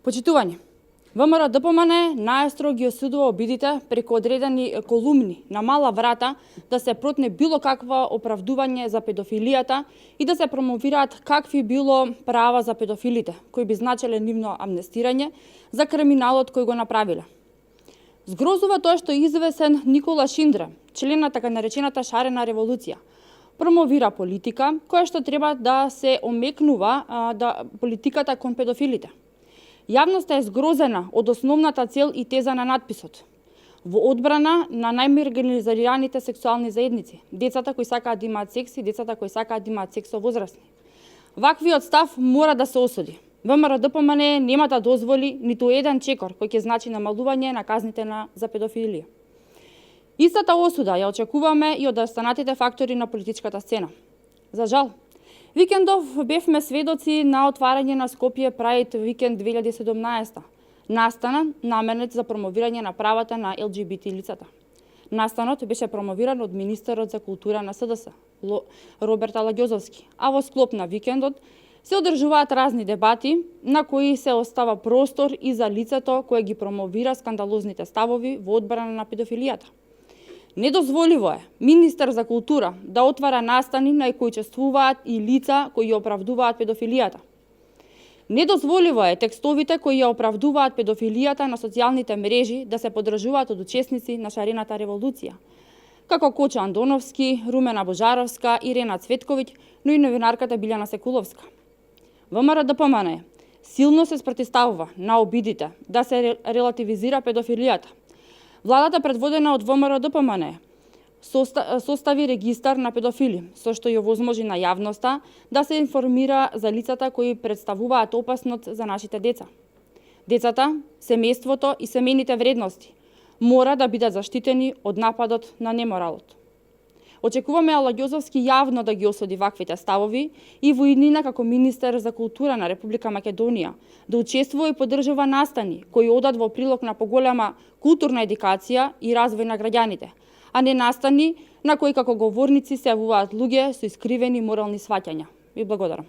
Почитувани, ВМРО-ДПМНЕ најстро ги осудува обидите преку одредени колумни на мала врата да се протне било каква оправдување за педофилијата и да се промовираат какви било права за педофилите, кои би значеле нивно амнестирање за криминалот кој го направиле. Згрозува тоа што извесен Никола Шиндре, член на така наречената шарена револуција, промовира политика која што треба да се омекнува политиката кон педофилите. Јавноста е згрозена од основната цел и теза на надписот во одбрана на најмаргинализираните сексуални заедници, децата кои сакаат да имаат секс и децата кои сакаат да имаат секс со возрастни. Ваквиот став мора да се осуди. ВМРО-ДПМНЕ нема да дозволи ниту еден чекор кој ќе значи намалување на казните за педофилија. Истата осуда ја очекуваме и од останатите фактори на политичката сцена. За жал, викендов бевме сведоци на отварање на Скопје Прајд викенд 2017, настанан наменет за промовирање на правата на ЛГБТ лицата. Настанот беше промовиран од министерот за култура на СДС, Роберт Алагјозовски, а во склоп на викендот се одржуваат разни дебати на кои се остава простор и за лицето кое ги промовира скандалозните ставови во одбрана на педофилијата. Недозволиво е министер за култура да отвара настани на кои учествуваат и лица кои ја оправдуваат педофилијата. Недозволиво е текстовите кои ја оправдуваат педофилијата на социјалните мрежи да се поддржуваат од учесници на шарената револуција, како Кочо Андоновски, Румена Божаровска, Ирена Цветковиќ, но и новинарката Билјана Секуловска. ВМРО-ДПМНЕ силно се спротивставува на обидите да се релативизира педофилијата. Владата предводена од ВМРО-ДПМНЕ состави регистар на педофили, со што ја овозможи на јавноста да се информира за лицата кои представуваат опасност за нашите деца. Децата, семејството и семејните вредности мора да бидат заштитени од нападот на неморалот. Очекуваме Алагјозовски јавно да ги осуди ваквите ставови и во иднина како министер за култура на Република Македонија да учествува и поддржува настани кои одат во прилог на поголема културна едукација и развој на граѓаните, а не настани на кои како говорници се јавуваат луѓе со искривени морални сваќања. Ви благодарам.